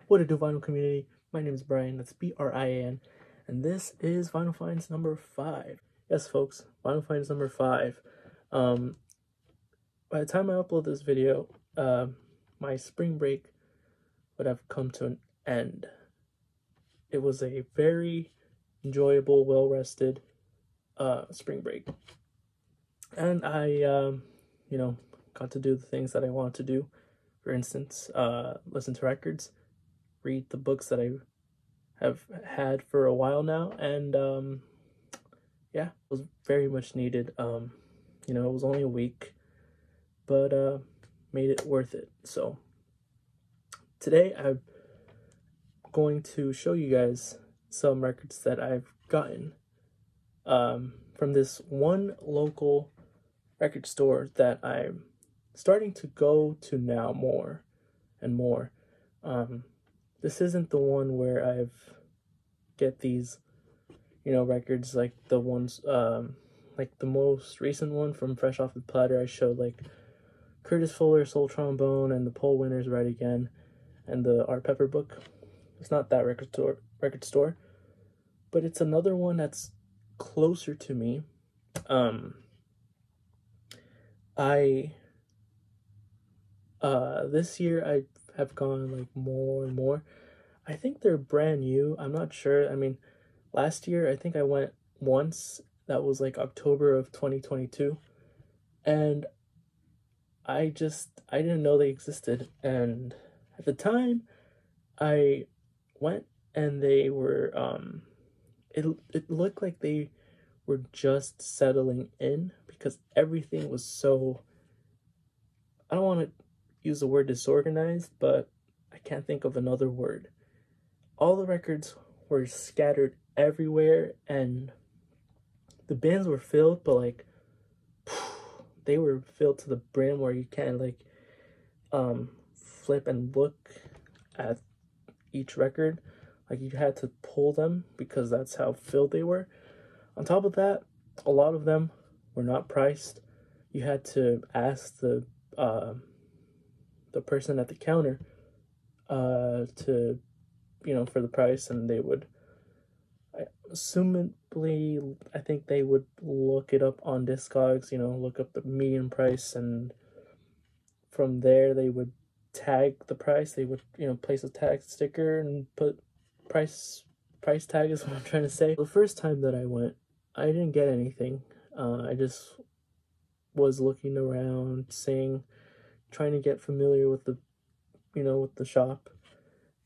What it do, vinyl community? My name is Brian, that's B-R-I-A-N, and this is Vinyl Finds number 5. Yes, folks, Vinyl Finds number 5. By the time I upload this video, my spring break would have come to an end. It was a very enjoyable, well-rested spring break. And I, got to do the things that I wanted to do. For instance, listen to records, read the books that I have had for a while now, and yeah, it was very much needed. It was only a week, but made it worth it. So today I'm going to show you guys some records that I've gotten from this one local record store that I'm starting to go to now more and more. This isn't the one where I've get these, records like the ones, like the most recent one from Fresh Off the Platter. I showed like Curtis Fuller, Soul Trombone, and the Poll Winners Right Again, and the Art Pepper book. It's not that record store, but it's another one that's closer to me. This year I have gone like more and more. I think they're brand new. I'm not sure. I mean, last year I think I went once. That was like October of 2022. And I didn't know they existed. And at the time I went and they were, it looked like they were just settling in because everything was so, I don't want to use the word disorganized, but I can't think of another word. All the records were scattered everywhere, and the bins were filled, but like they were filled to the brim where you can't like flip and look at each record. Like you had to pull them because that's how filled they were. On top of that, a lot of them were not priced. You had to ask the person at the counter to, for the price, and they would, assumably, I think they would look it up on Discogs, look up the median price, and from there they would tag the price. They would, place a tag sticker and put price tag is what I'm trying to say. The first time that I went, I didn't get anything. I just was looking around, trying to get familiar with the, with the shop.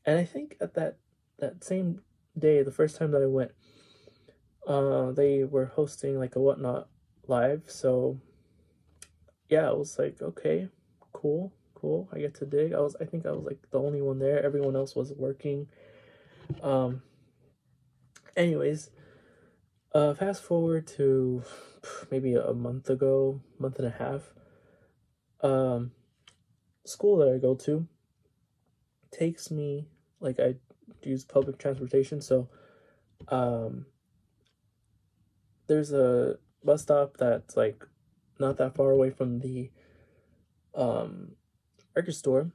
And I think at that same day, the first time that I went, they were hosting like a Whatnot live. So yeah, I was like, okay, cool. I get to dig. I think I was like the only one there. Everyone else was working. Anyways, fast forward to maybe a month and a half. School that I go to takes me, like, I use public transportation, so there's a bus stop that's like not that far away from the record store.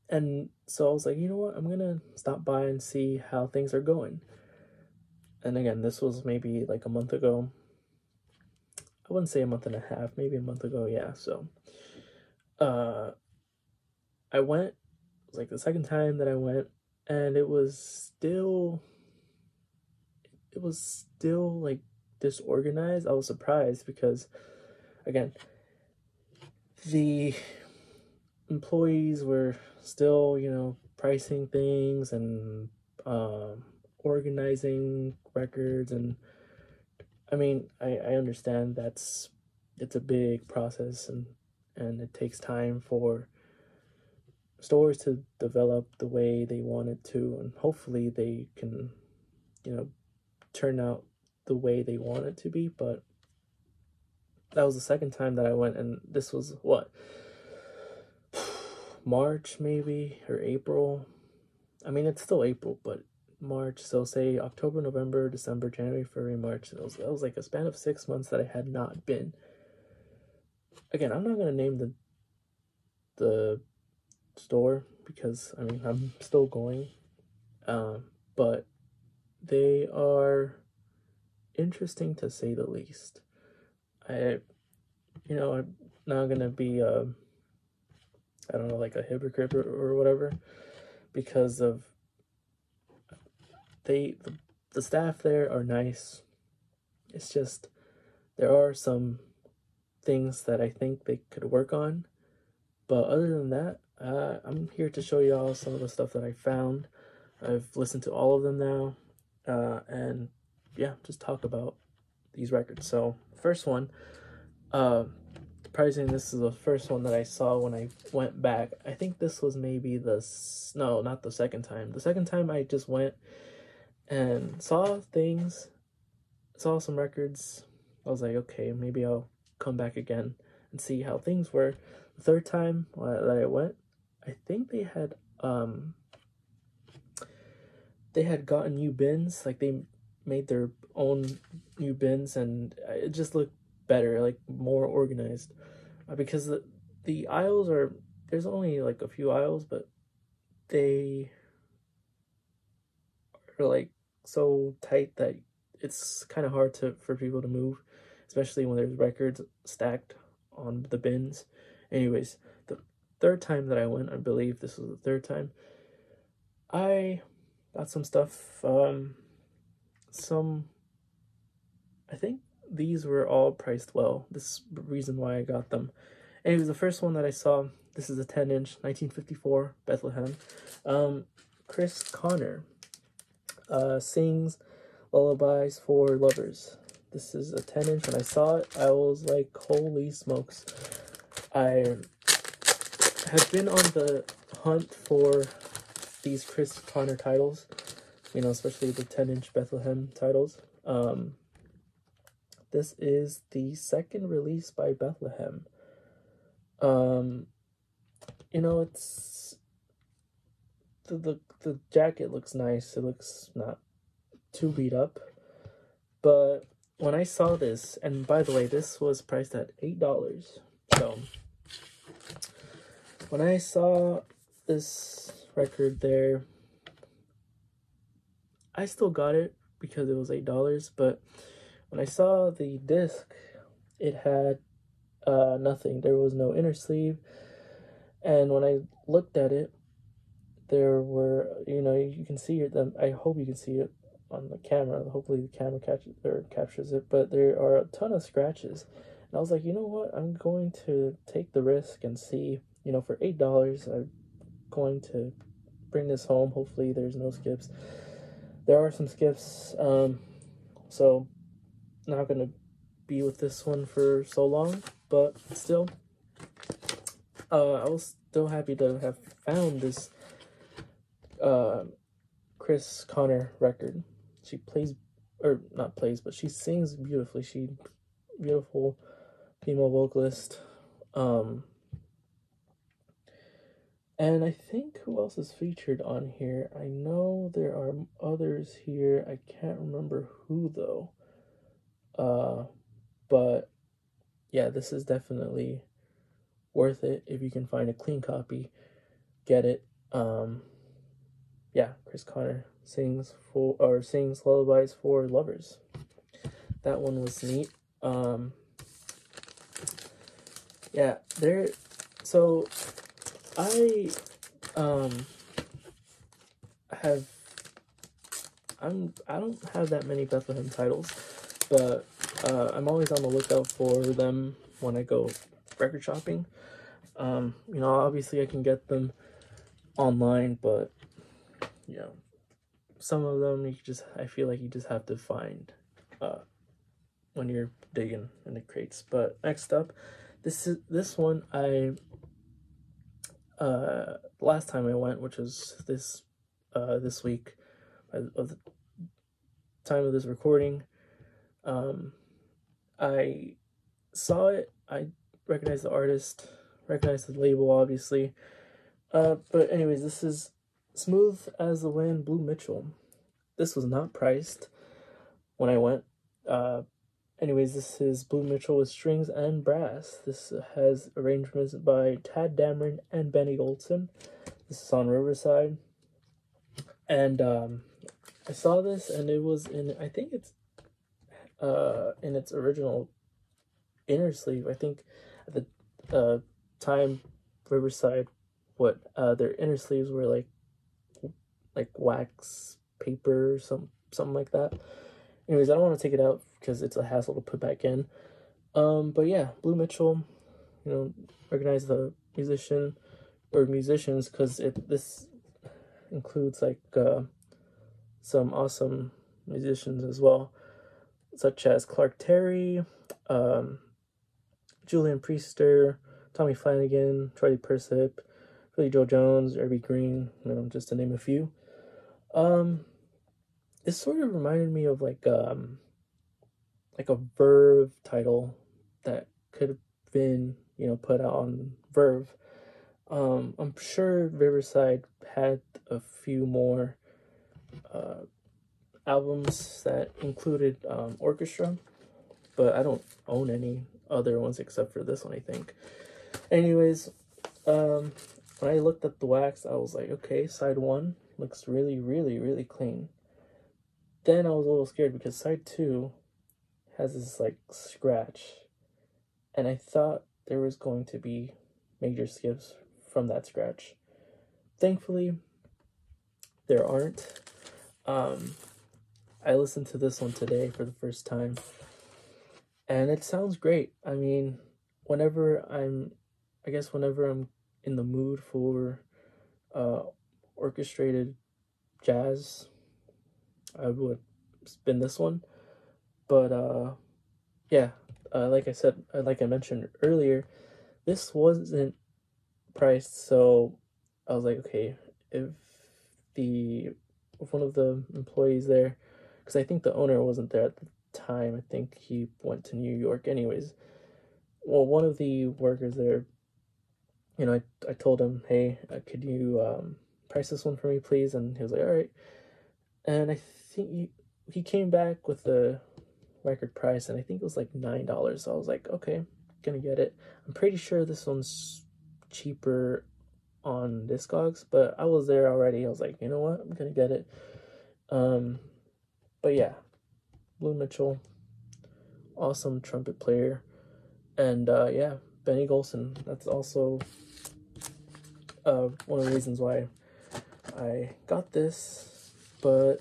And so I was like, you know what, I'm gonna stop by and see how things are going. And again, this was maybe like a month ago. I wouldn't say a month and a half, maybe a month ago, yeah. So I went. It was like the second time that I went, and it was still like disorganized. I was surprised because, again, the employees were still, pricing things and organizing records. And I mean, I understand it's a big process, and it takes time for stores to develop the way they want it to, and hopefully they can, turn out the way they want it to be. But that was the second time that I went, and this was what, March maybe, or April. I mean, it's still April, but March, so say October, November, December, January, February, March. That was like a span of 6 months that I had not been. Again, I'm not gonna name the store because I mean I'm still going, but they are interesting to say the least. I'm not gonna be I don't know, like a hypocrite or whatever, because of the staff there are nice. It's just there are some things that I think they could work on, but other than that, I'm here to show y'all some of the stuff that I found. I've listened to all of them now, and yeah, just talk about these records. So first one, surprisingly, this is the first one that I saw when I went back. I think this was maybe no, not the second time. The second time I just went and saw things, saw some records. I was like, okay, maybe I'll come back again and see how things were. The third time that I went, I think they had gotten new bins. Like they made their own new bins, and it just looked better, like more organized, because the aisles there's only like a few aisles, but they are like so tight that it's kind of hard for people to move, especially when there's records stacked on the bins. Anyways, the third time that I went, I believe this was the third time, I got some stuff. I think these were all priced well. This is the reason why I got them. Anyways, the first one that I saw, this is a 10-inch 1954 Bethlehem. Chris Connor sings Lullabies for Lovers. This is a 10-inch. When I saw it, I was like, holy smokes. I have been on the hunt for these Chris Connor titles, especially the 10-inch Bethlehem titles. This is the second release by Bethlehem. It's the jacket looks nice. It looks not too beat up. But when I saw this, and by the way, this was priced at $8. So when I saw this record there, I still got it because it was $8, but when I saw the disc, it had nothing. There was no inner sleeve, and when I looked at it, there were, you can see it. I hope you can see it on the camera. Hopefully the camera captures it, but there are a ton of scratches. And I was like, you know what? I'm going to take the risk and see, for $8, I'm going to bring this home. Hopefully there's no skips. There are some skips, so not going to be with this one for so long, but still, I was still happy to have found this Chris Connor record. She but she sings beautifully. Beautiful female vocalist. And I think who else is featured on here? I know there are others here. I can't remember who though. But yeah, this is definitely worth it. If you can find a clean copy, get it. Yeah, Chris Connor sings Lullabies for Lovers. That one was neat. Yeah, so I I don't have that many Bethlehem titles, but I'm always on the lookout for them when I go record shopping. Obviously I can get them online, but some of them I feel like you just have to find when you're digging in the crates. But next up, this one last time I went, which was this week of the time of this recording, I saw it. I recognized the artist, recognized the label, obviously. But anyways, this is Smooth as the Wind, Blue Mitchell. This was not priced when I went. Anyways, this is Blue Mitchell with strings and brass. This has arrangements by Tad Dameron and Benny Golson. This is on Riverside. And I saw this, and it was in, I think it's in its original inner sleeve. I think at the time, Riverside, their inner sleeves were like wax paper or something like that. Anyways, I don't want to take it out because it's a hassle to put back in. But yeah, Blue Mitchell, recognize the musician or musicians, because this includes like some awesome musicians as well, such as Clark Terry, Julian Priester, Tommy Flanagan, Charlie Persip, Billy Joe Jones, Irby Green, just to name a few. This sort of reminded me of like a Verve title that could have been, put out on Verve. I'm sure Riverside had a few more albums that included orchestra, but I don't own any other ones except for this one, I think. Anyways, when I looked at the wax, I was like, okay, side 1 looks really, really, really clean. Then I was a little scared because side 2 has this like scratch, and I thought there was going to be major skips from that scratch. Thankfully, there aren't. I listened to this one today for the first time, and it sounds great. I mean, whenever I'm in the mood for orchestrated jazz, I would spin this one. But yeah, like I mentioned earlier, this wasn't priced, so I was like, okay, if one of the employees there, because I think the owner wasn't there at the time, I think he went to New York anyways. Well, one of the workers there, I told him, hey, could you price this one for me, please? And he was like, all right. And I think he came back with the record price, and I think it was like $9. So I was like, okay, gonna get it. I'm pretty sure this one's cheaper on Discogs, but I was there already. I was like, you know what, I'm gonna get it. But yeah, Blue Mitchell, awesome trumpet player. And yeah, Benny Golson, that's also one of the reasons why I got this. But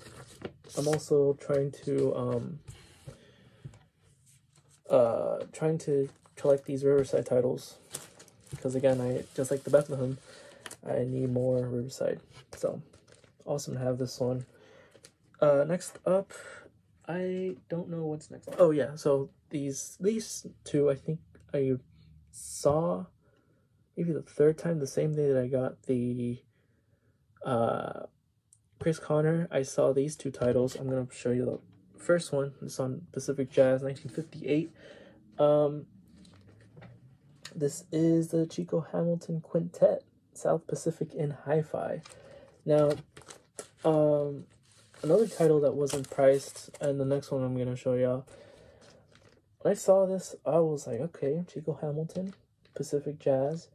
I'm also trying to collect these Riverside titles, because again, I just like the Bethlehem, I need more Riverside. So awesome to have this one. Next up, I don't know what's next. Oh yeah, so these two, I think I saw maybe the third time, the same day that I got the Chris Connor. I saw these two titles. I'm gonna show you the first one. It's on Pacific Jazz, 1958. This is the Chico Hamilton Quintet, South Pacific in Hi-Fi. Now, another title that wasn't priced, and the next one I'm going to show y'all. When I saw this, I was like, okay, Chico Hamilton, Pacific Jazz,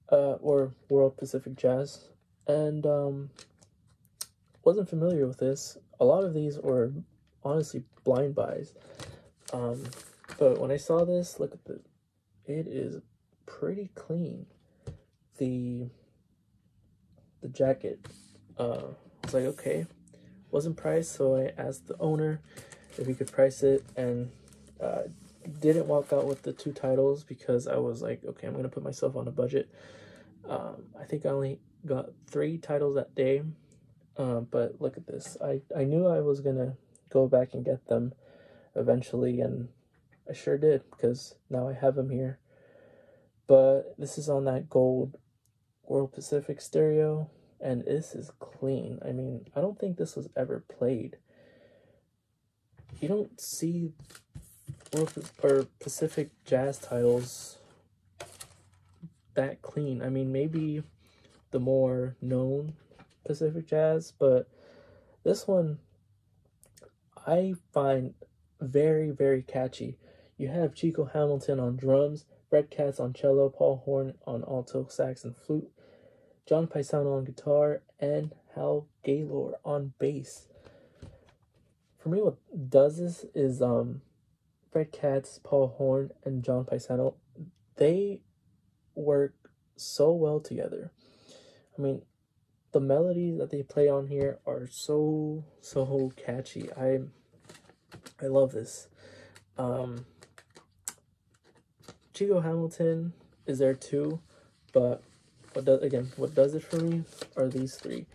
or World Pacific Jazz, and wasn't familiar with this. A lot of these were honestly blind buys. But when I saw this, look at it is pretty clean. The jacket, I was like, okay, wasn't priced, so I asked the owner if he could price it, and didn't walk out with the two titles because I was like, okay, I'm gonna put myself on a budget. I think I only got 3 titles that day, but look at this. I knew I was gonna go back and get them eventually, and I sure did, because now I have them here. But this is on that gold World Pacific stereo, and this is clean. I mean, I don't think this was ever played. You don't see World or Pacific Jazz titles that clean. I mean, maybe the more known Pacific Jazz, but this one I find very, very catchy. You have Chico Hamilton on drums, Fred Katz on cello, Paul Horn on alto, sax, and flute. John Paisano on guitar, and Hal Gaylor on bass. For me, what does this is Fred Katz, Paul Horn, and John Paisano. They work so well together. I mean, the melodies that they play on here are so catchy. I love this. Chico Hamilton is there too, but what does it for me are these three: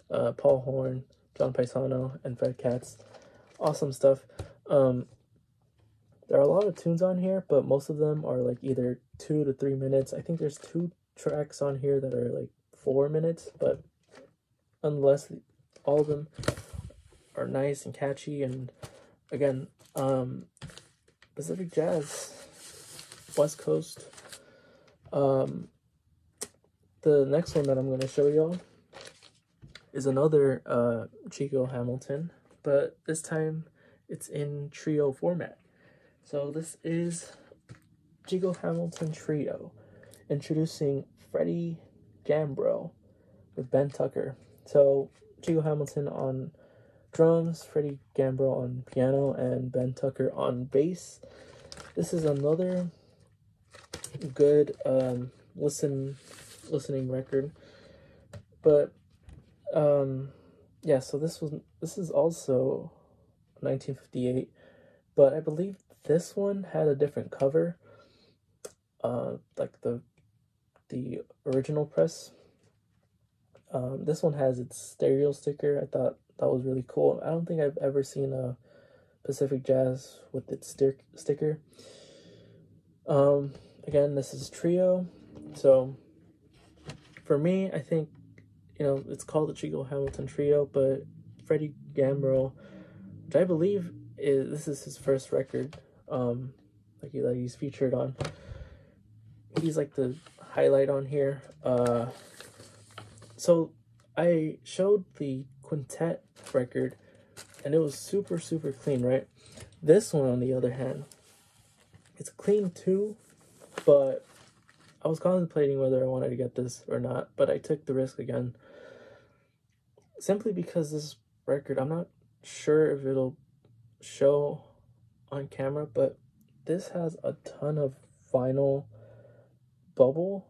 Paul Horn, John Paisano, and Fred Katz. Awesome stuff. There are a lot of tunes on here, but most of them are like either 2 to 3 minutes. I think there's 2 tracks on here that are like 4 minutes, but unless all of them are nice and catchy, and again, Pacific Jazz, West Coast. The next one that I'm going to show y'all is another Chico Hamilton, but this time it's in trio format. So this is Chico Hamilton Trio, introducing Freddie Gambrell with Ben Tucker. So Chico Hamilton on drums, Freddie Gambrell on piano, and Ben Tucker on bass. This is another good listening record. But yeah, so this is also 1958, but I believe this one had a different cover, like the original press. This one has its stereo sticker. I thought that was really cool. I don't think I've ever seen a Pacific Jazz with its sticker. Again, this is trio. So for me, I think, it's called the Chico Hamilton Trio, but Freddie Gambrell, which I believe this is his first record, that he's featured on. He's like the highlight on here. So I showed the quintet record, and it was super clean, right? This one, on the other hand, it's clean too, but I was contemplating whether I wanted to get this or not, but I took the risk again. Simply because this record, I'm not sure if it'll show on camera, but this has a ton of vinyl bubble,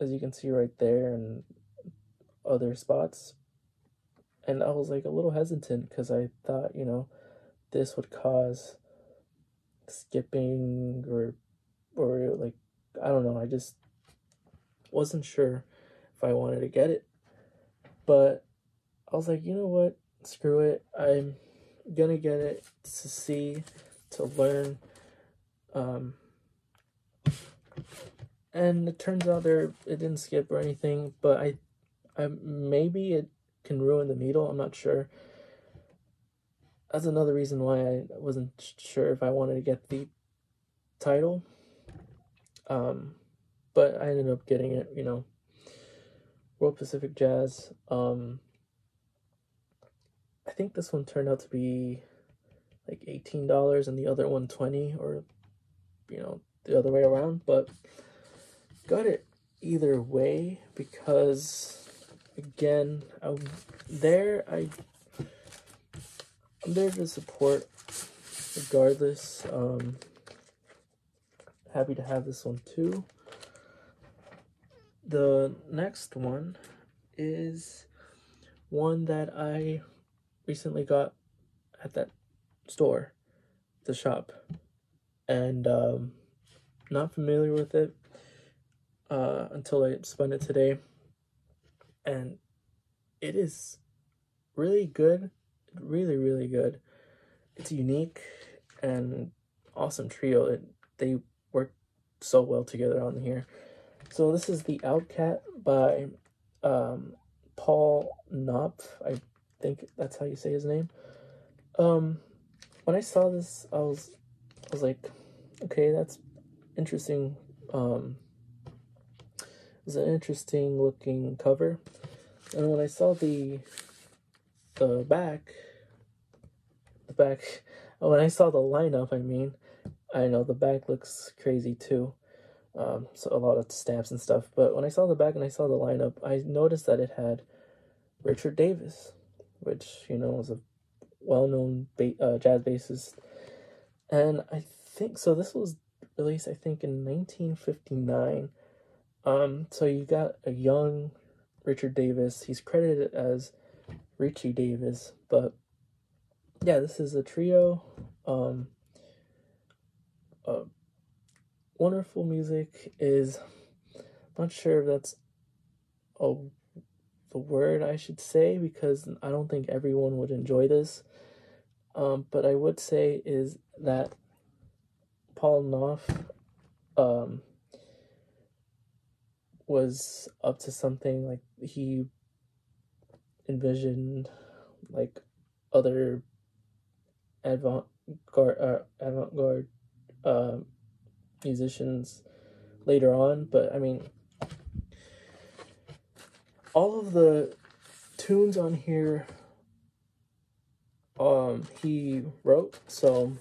as you can see right there, and other spots. And I was like a little hesitant because I thought, this would cause skipping or like, I don't know. I just wasn't sure if I wanted to get it. But I was like, you know what? Screw it. I'm gonna get it to see, to learn. And it turns out it didn't skip or anything, but I maybe it can ruin the needle. I'm not sure. That's another reason why I wasn't sure if I wanted to get the title. But I ended up getting it, World Pacific Jazz. I think this one turned out to be like $18 and the other one $20, or the other way around, but got it either way because, again, I'm there to support regardless. Happy to have this one too. The next one is one that I recently got at that store, the shop, and not familiar with it until I spun it today, and it is really good, really good. It's unique and awesome trio. They work so well together on here. So this is the Outcat by Paul Knupp. I think that's how you say his name. When I saw this, I was like, okay, that's interesting. It's an interesting looking cover. And when I saw the back, when I saw the lineup, I know the back looks crazy too. So a lot of stamps and stuff. But when I saw the back and I saw the lineup, I noticed that it had Richard Davis, which, you know, is a well-known jazz bassist. And I think, so this was released, I think, in 1959. So you got a young Richard Davis. He's credited as Richie Davis, but yeah, this is a trio. Wonderful music is, not sure if that's the word I should say, because I don't think everyone would enjoy this. But I would say is that Paul Knupp was up to something. Like, he envisioned like other avant-garde musicians later on, but I mean, all of the tunes on here he wrote, so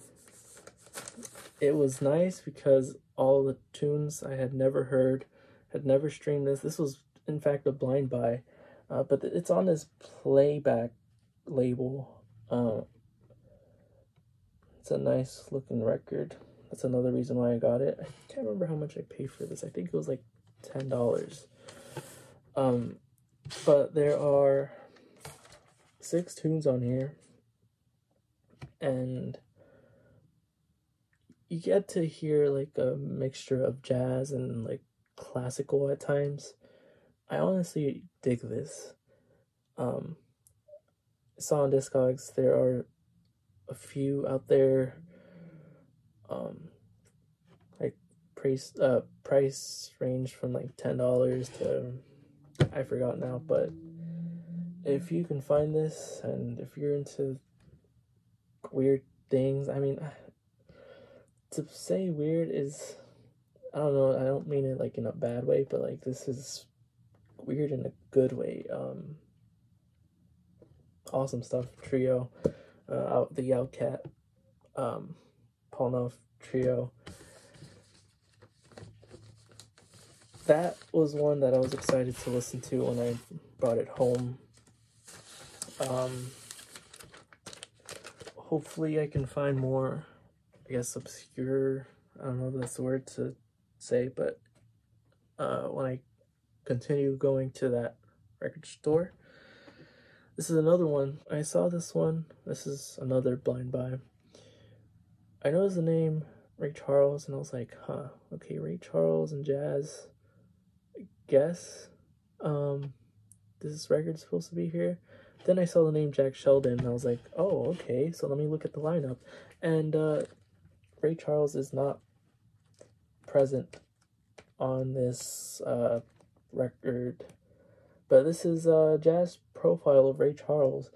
it was nice because all the tunes I had never heard, had never streamed this. This was in fact a blind buy, but it's on this playback label. It's a nice looking record. That's another reason why I got it. I can't remember how much I paid for this. I think it was like $10. But there are 6 tunes on here, and you get to hear like a mixture of jazz and like classical at times. I honestly dig this. Saw on Discogs there are a few out there. Like price range from like $10 to, I forgot now, but if you can find this and if you're into weird things, I mean, to say weird is, I don't know, I don't mean it like in a bad way, but like this is weird in a good way. Awesome stuff. Trio, the Outcat, Paul Knupp trio. That was one that I was excited to listen to when I brought it home. Hopefully I can find more, I guess, obscure, I don't know if that's the word to say, but when I continue going to that record store. This is another one. I saw this one. This is another blind buy. I noticed the name Ray Charles, and I was like, huh, okay, Ray Charles and jazz, I guess. This record's supposed to be here. Then I saw the name Jack Sheldon, and I was like, oh, okay, so let me look at the lineup. And Ray Charles is not present on this record, but this is a jazz profile of Ray Charles,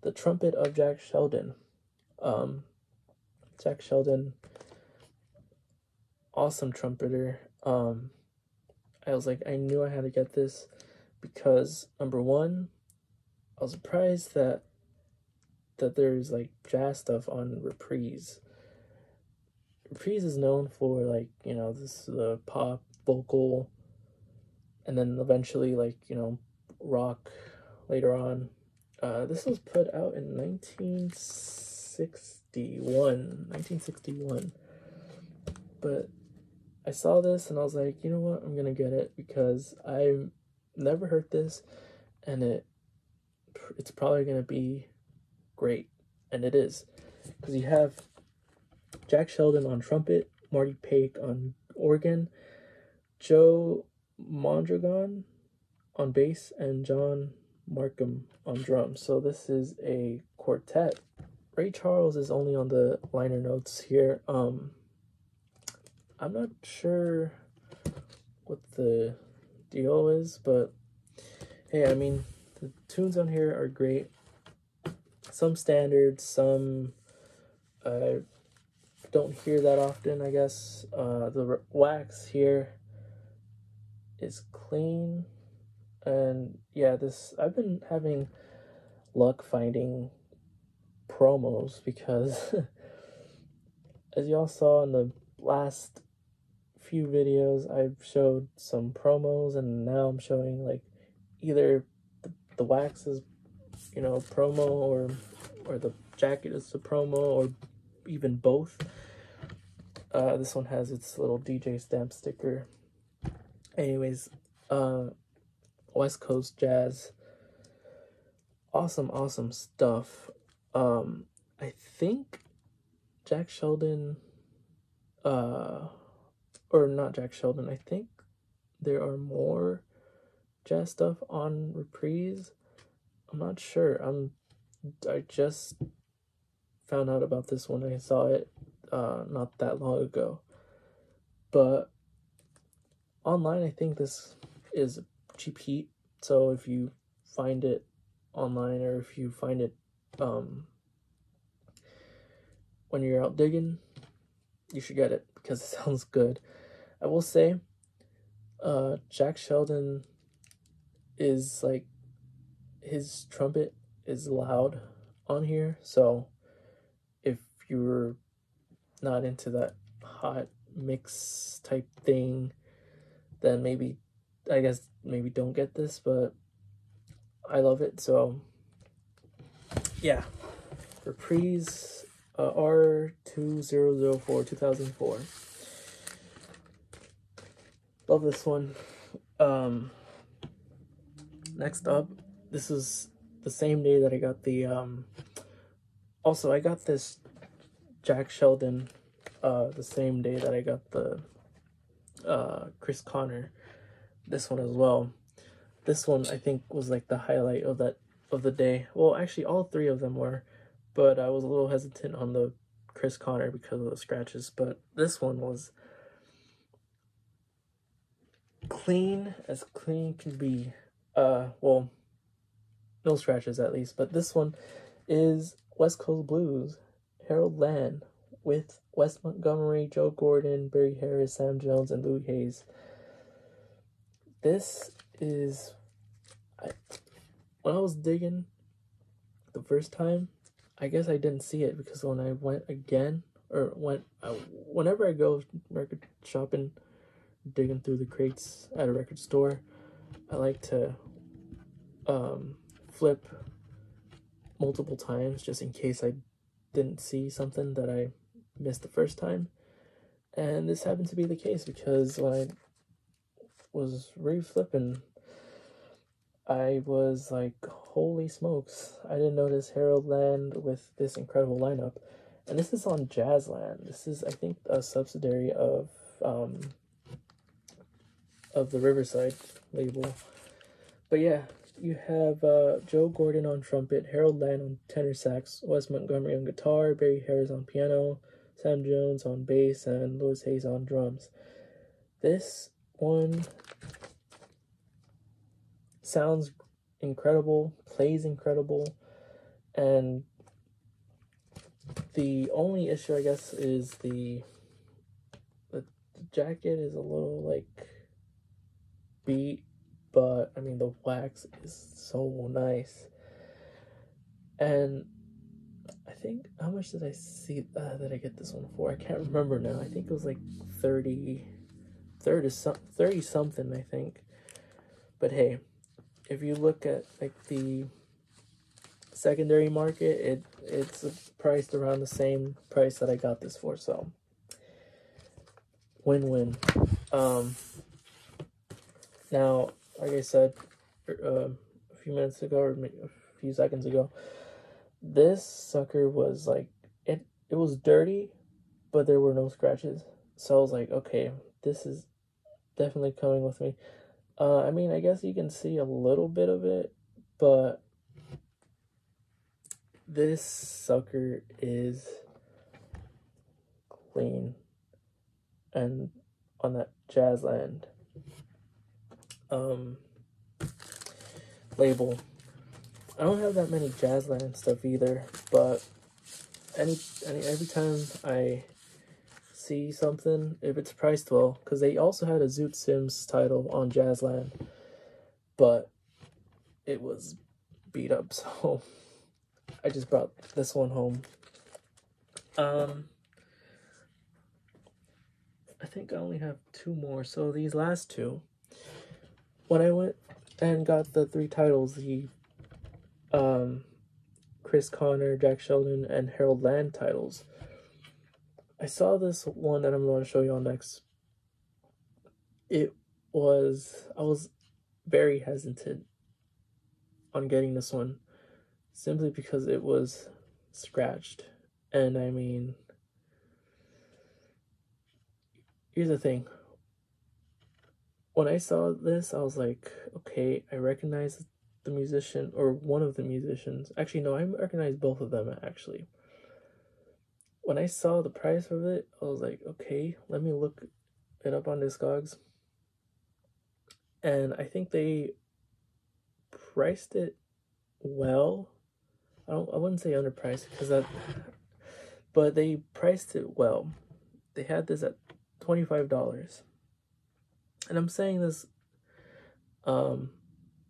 the trumpet of Jack Sheldon. Jack Sheldon, awesome trumpeter. I was like, I knew I had to get this because, number one, I was surprised that there's like jazz stuff on Reprise. Reprise is known for, like, you know, the pop vocal, and then eventually, like, you know, rock later on. This was put out in 1961. But I saw this and I was like, you know what, I'm gonna get it because I've never heard this, and it's probably gonna be great, and it is, because you have Jack Sheldon on trumpet, Marty Paik on organ, Joe Mondragon on bass, and John Markham on drums. So this is a quartet. Ray Charles is only on the liner notes here. I'm not sure what the deal is, but hey, I mean, the tunes on here are great. Some standard, some I don't hear that often, I guess. The wax here is clean, and yeah, I've been having luck finding promos because as y'all saw in the last few videos I've showed some promos, and now I'm showing like either the wax is, you know, promo, or the jacket is the promo, or even both. This one has its little DJ stamp sticker. Anyways, West Coast Jazz. Awesome stuff. I think Jack Sheldon, or not Jack Sheldon, I think there are more jazz stuff on Reprise. I'm not sure. I just found out about this when I saw it not that long ago. But online, I think this is cheap heat. So if you find it online, or if you find it when you're out digging, you should get it because it sounds good. I will say, Jack Sheldon is like, his trumpet is loud on here, so if you're not into that hot mix type thing, then maybe don't get this, but I love it. So yeah, Reprise R2004 2004. Love this one. Next up, this is the same day that I got the also I got this Jack Sheldon the same day that I got the Chris Connor, this one as well. This one I think was like the highlight of the day. Well, actually all three of them were, but I was a little hesitant on the Chris Connor because of the scratches. But this one was clean as clean can be. Well, no scratches at least. But this one is West Coast Blues, Harold Land, with Wes Montgomery, Joe Gordon, Barry Harris, Sam Jones, and Louis Hayes. This is, when I was digging the first time, I guess I didn't see it, because when I went again, or whenever I go record shopping, digging through the crates at a record store, I like to flip multiple times just in case I didn't see something that I missed the first time. And this happened to be the case, because when I was re-flipping, I was like, holy smokes, I didn't notice Harold Land with this incredible lineup. And this is on Jazzland. This is, I think, a subsidiary of the Riverside label. But yeah, you have Joe Gordon on trumpet, Harold Land on tenor sax, Wes Montgomery on guitar, Barry Harris on piano, Sam Jones on bass, and Louis Hayes on drums. This one sounds incredible, plays incredible, and the only issue, I guess, is the jacket is a little like beat, but I mean the wax is so nice. And I think, how much did I see that I get this one for? I can't remember now. I think it was like 30 something, I think. But hey, if you look at like the secondary market, it's priced around the same price that I got this for, so win-win. Now, like I said a few minutes ago, or a few seconds ago, this sucker was like, it was dirty, but there were no scratches. So I was like, okay, this is definitely coming with me. I mean, I guess you can see a little bit of it, but this sucker is clean. And on that Jazzland label, I don't have that many Jazzland stuff either, but every time I see something, if it's priced well, because they also had a Zoot Sims title on Jazzland, but it was beat up, so I just brought this one home. I think I only have 2 more. So these last 2, when I went and got the 3 titles, the Chris Connor, Jack Sheldon, and Harold Land titles, I saw this one that I'm going to show you all next. I was very hesitant on getting this one, simply because it was scratched. And I mean, here's the thing. When I saw this, I was like, okay, I recognize the musician, or one of the musicians. Actually, no, I recognize both of them, actually. When I saw the price of it, I was like, okay, let me look it up on Discogs. And I think they priced it well. I wouldn't say underpriced, but they priced it well. They had this at $25. And I'm saying this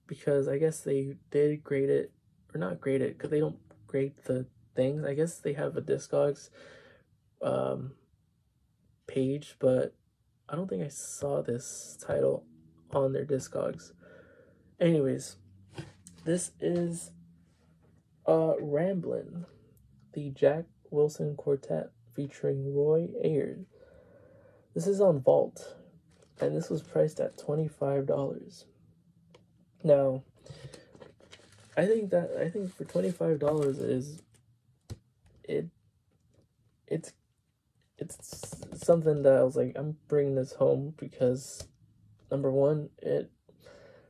because I guess they did grade it, or not grade it, because they don't grade the things. I guess they have a Discogs page, but I don't think I saw this title on their Discogs. Anyways, this is Ramblin', the Jack Wilson Quartet featuring Roy Ayers. This is on Vault, and this was priced at $25. Now, I think for $25 it's something that I was like, I'm bringing this home, because number one,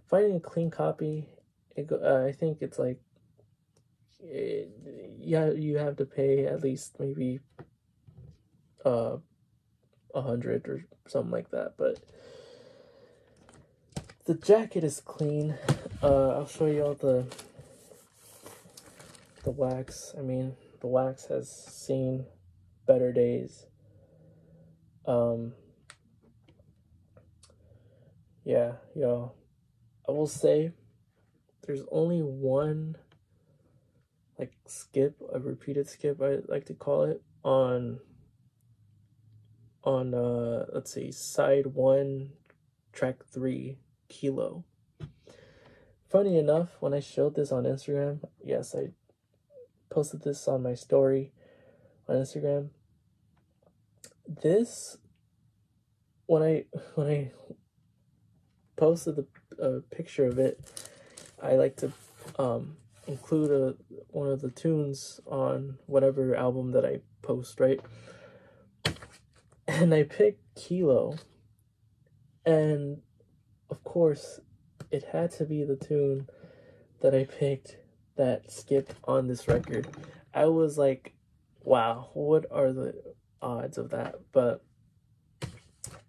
finding a clean copy, I think it's like, you have to pay at least maybe $100 or something like that, but the jacket is clean. I'll show you all the wax. I mean, the wax has seen better days. Yeah, y'all, I will say there's only one like skip, a repeated skip, I like to call it, on let's see, side 1, track 3, Kilo. Funny enough, when I showed this on Instagram, yes, I posted this on my story on Instagram. This, when I posted the picture of it, I like to include one of the tunes on whatever album that I post, right? And I picked Kilo, and of course it had to be the tune that I picked that skipped on this record. I was like, wow, what are the odds of that? But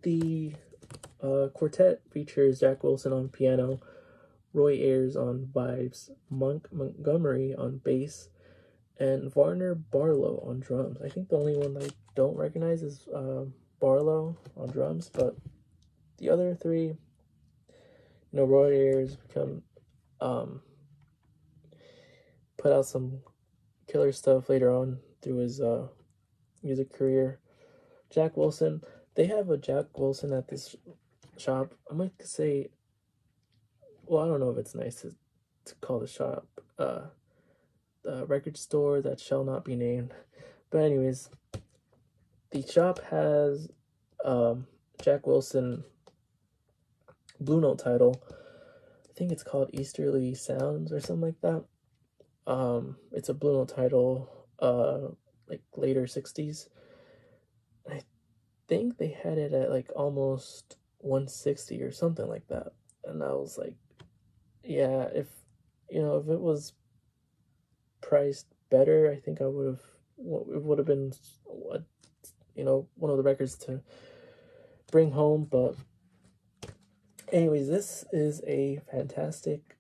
the quartet features Jack Wilson on piano, Roy Ayers on vibes, Monk Montgomery on bass, and Varner Barlow on drums. I think the only one I don't recognize is Barlow on drums, but the other 3, Roy Ayers put out some killer stuff later on through his music career. Jack Wilson, they have a Jack Wilson at this shop. I might say, well, I don't know if it's nice to call the shop the record store that shall not be named, but anyways, the shop has Jack Wilson Blue Note title. I think it's called Easterly Sounds or something like that. It's a Blue Note title, like later 60s. I think they had it at like almost 160 or something like that. And I was like, yeah, if it was priced better, I think it would have been, one of the records to bring home. But anyways, this is a fantastic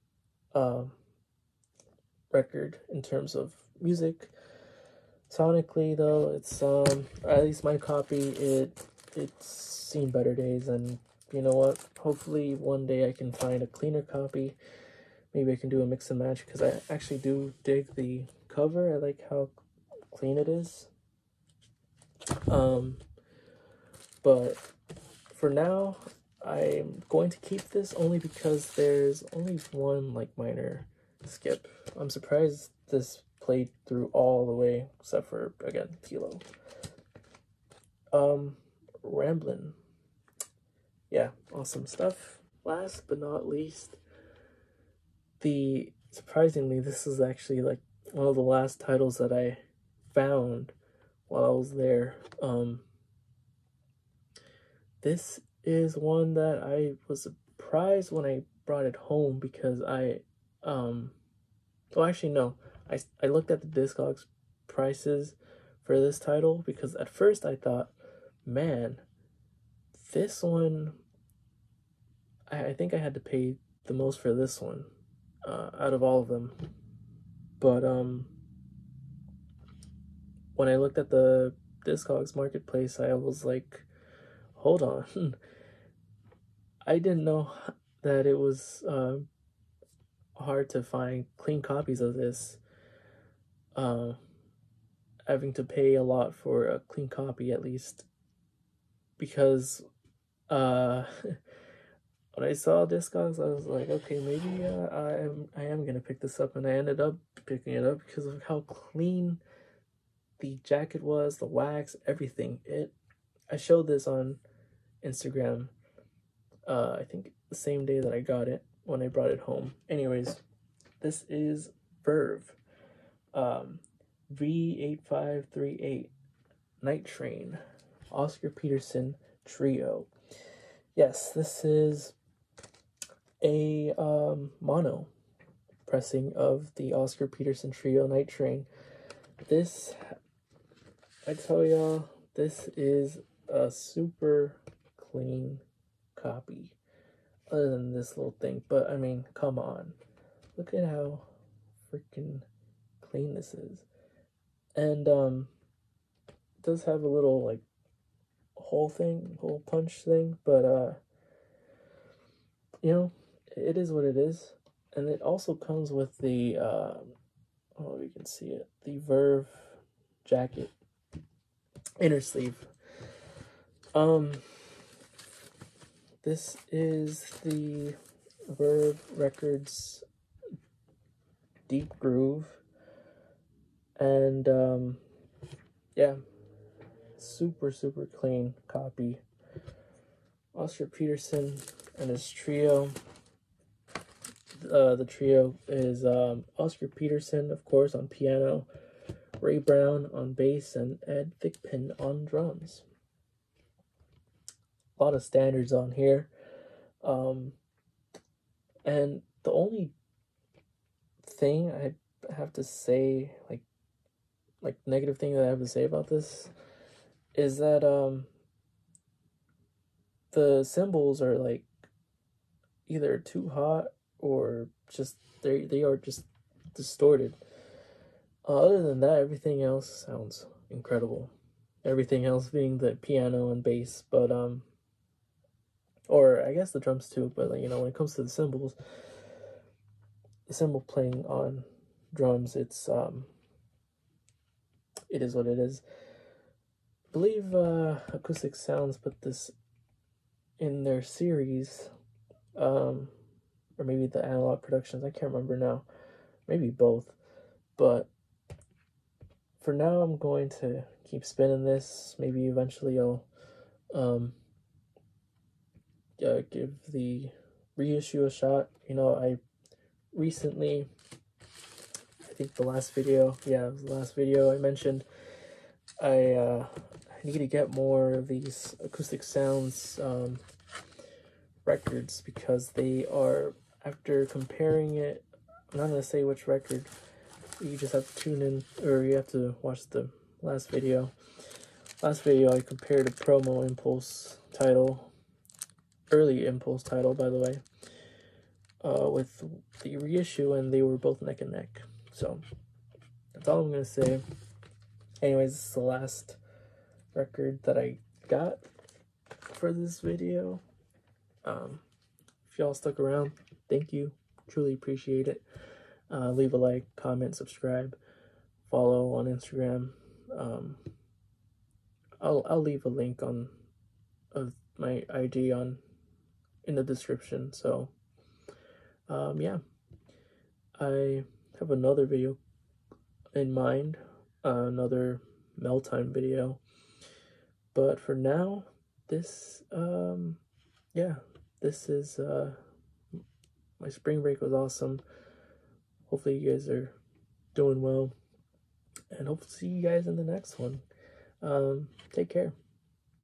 record in terms of music. Sonically, though, it's at least my copy, it's seen better days. And you know what, hopefully one day I can find a cleaner copy. Maybe I can do a mix and match, because I actually do dig the cover. I like how clean it is. But for now, I'm going to keep this only because there's only one like minor skip. I'm surprised this played through all the way, except for, again, Kilo. Ramblin'. Yeah, awesome stuff. Last but not least, surprisingly, this is actually like one of the last titles that I found while I was there. This is one that I was surprised when I brought it home because well, actually, no. I looked at the Discogs prices for this title because at first I thought, man, this one, I think I had to pay the most for this one out of all of them. But when I looked at the Discogs marketplace, I was like, hold on. I didn't know that it was hard to find clean copies of this. Having to pay a lot for a clean copy, at least, because when I saw Discogs, I was like, okay, maybe I am gonna pick this up, and I ended up picking it up because of how clean the jacket was, the wax, everything. I showed this on Instagram, I think the same day that I got it when I brought it home. Anyways, this is Verve, V8538 Night Train, Oscar Peterson Trio. Yes, this is a mono pressing of the Oscar Peterson Trio Night Train. This, I tell y'all, this is a super clean copy, other than this little thing. But I mean, come on, look at how freaking clean this is. And it does have a little like hole punch thing, but you know, it is what it is. And it also comes with the oh, you can see it, the Verve jacket, inner sleeve. This is the Verve Records Deep Groove, and yeah, super clean copy. Oscar Peterson and his trio. The trio is Oscar Peterson, of course, on piano, Ray Brown on bass, and Ed Thigpen on drums. A lot of standards on here. And the only thing I have to say, like negative thing that I have to say about this is that the cymbals are like either too hot or just they are just distorted. Other than that, everything else sounds incredible. Everything else being the piano and bass, but or I guess the drums too. But like, you know, when it comes to the cymbals, the cymbal playing on drums, it is what it is. I believe Acoustic Sounds put this in their series, or maybe the Analog Productions, I can't remember now, maybe both, but for now I'm going to keep spinning this. Maybe eventually I'll give the reissue a shot. You know, I recently, I think the last video, yeah, it was the last video I mentioned, I need to get more of these Acoustic Sounds records, because they are, after comparing it, I'm not going to say which record, you just have to tune in, or you have to watch the last video. Last video I compared a promo Impulse title, early Impulse title by the way, with the reissue, and they were both neck and neck. So that's all I'm going to say. Anyways, this is the last record that I got for this video. If y'all stuck around, thank you. Truly appreciate it. Leave a like, comment, subscribe, follow on Instagram. I'll leave a link of my ID in the description. So yeah, I have another video in mind, another mail time video, but for now, this yeah, this is my spring break was awesome. Hopefully you guys are doing well, and hope to see you guys in the next one. Take care.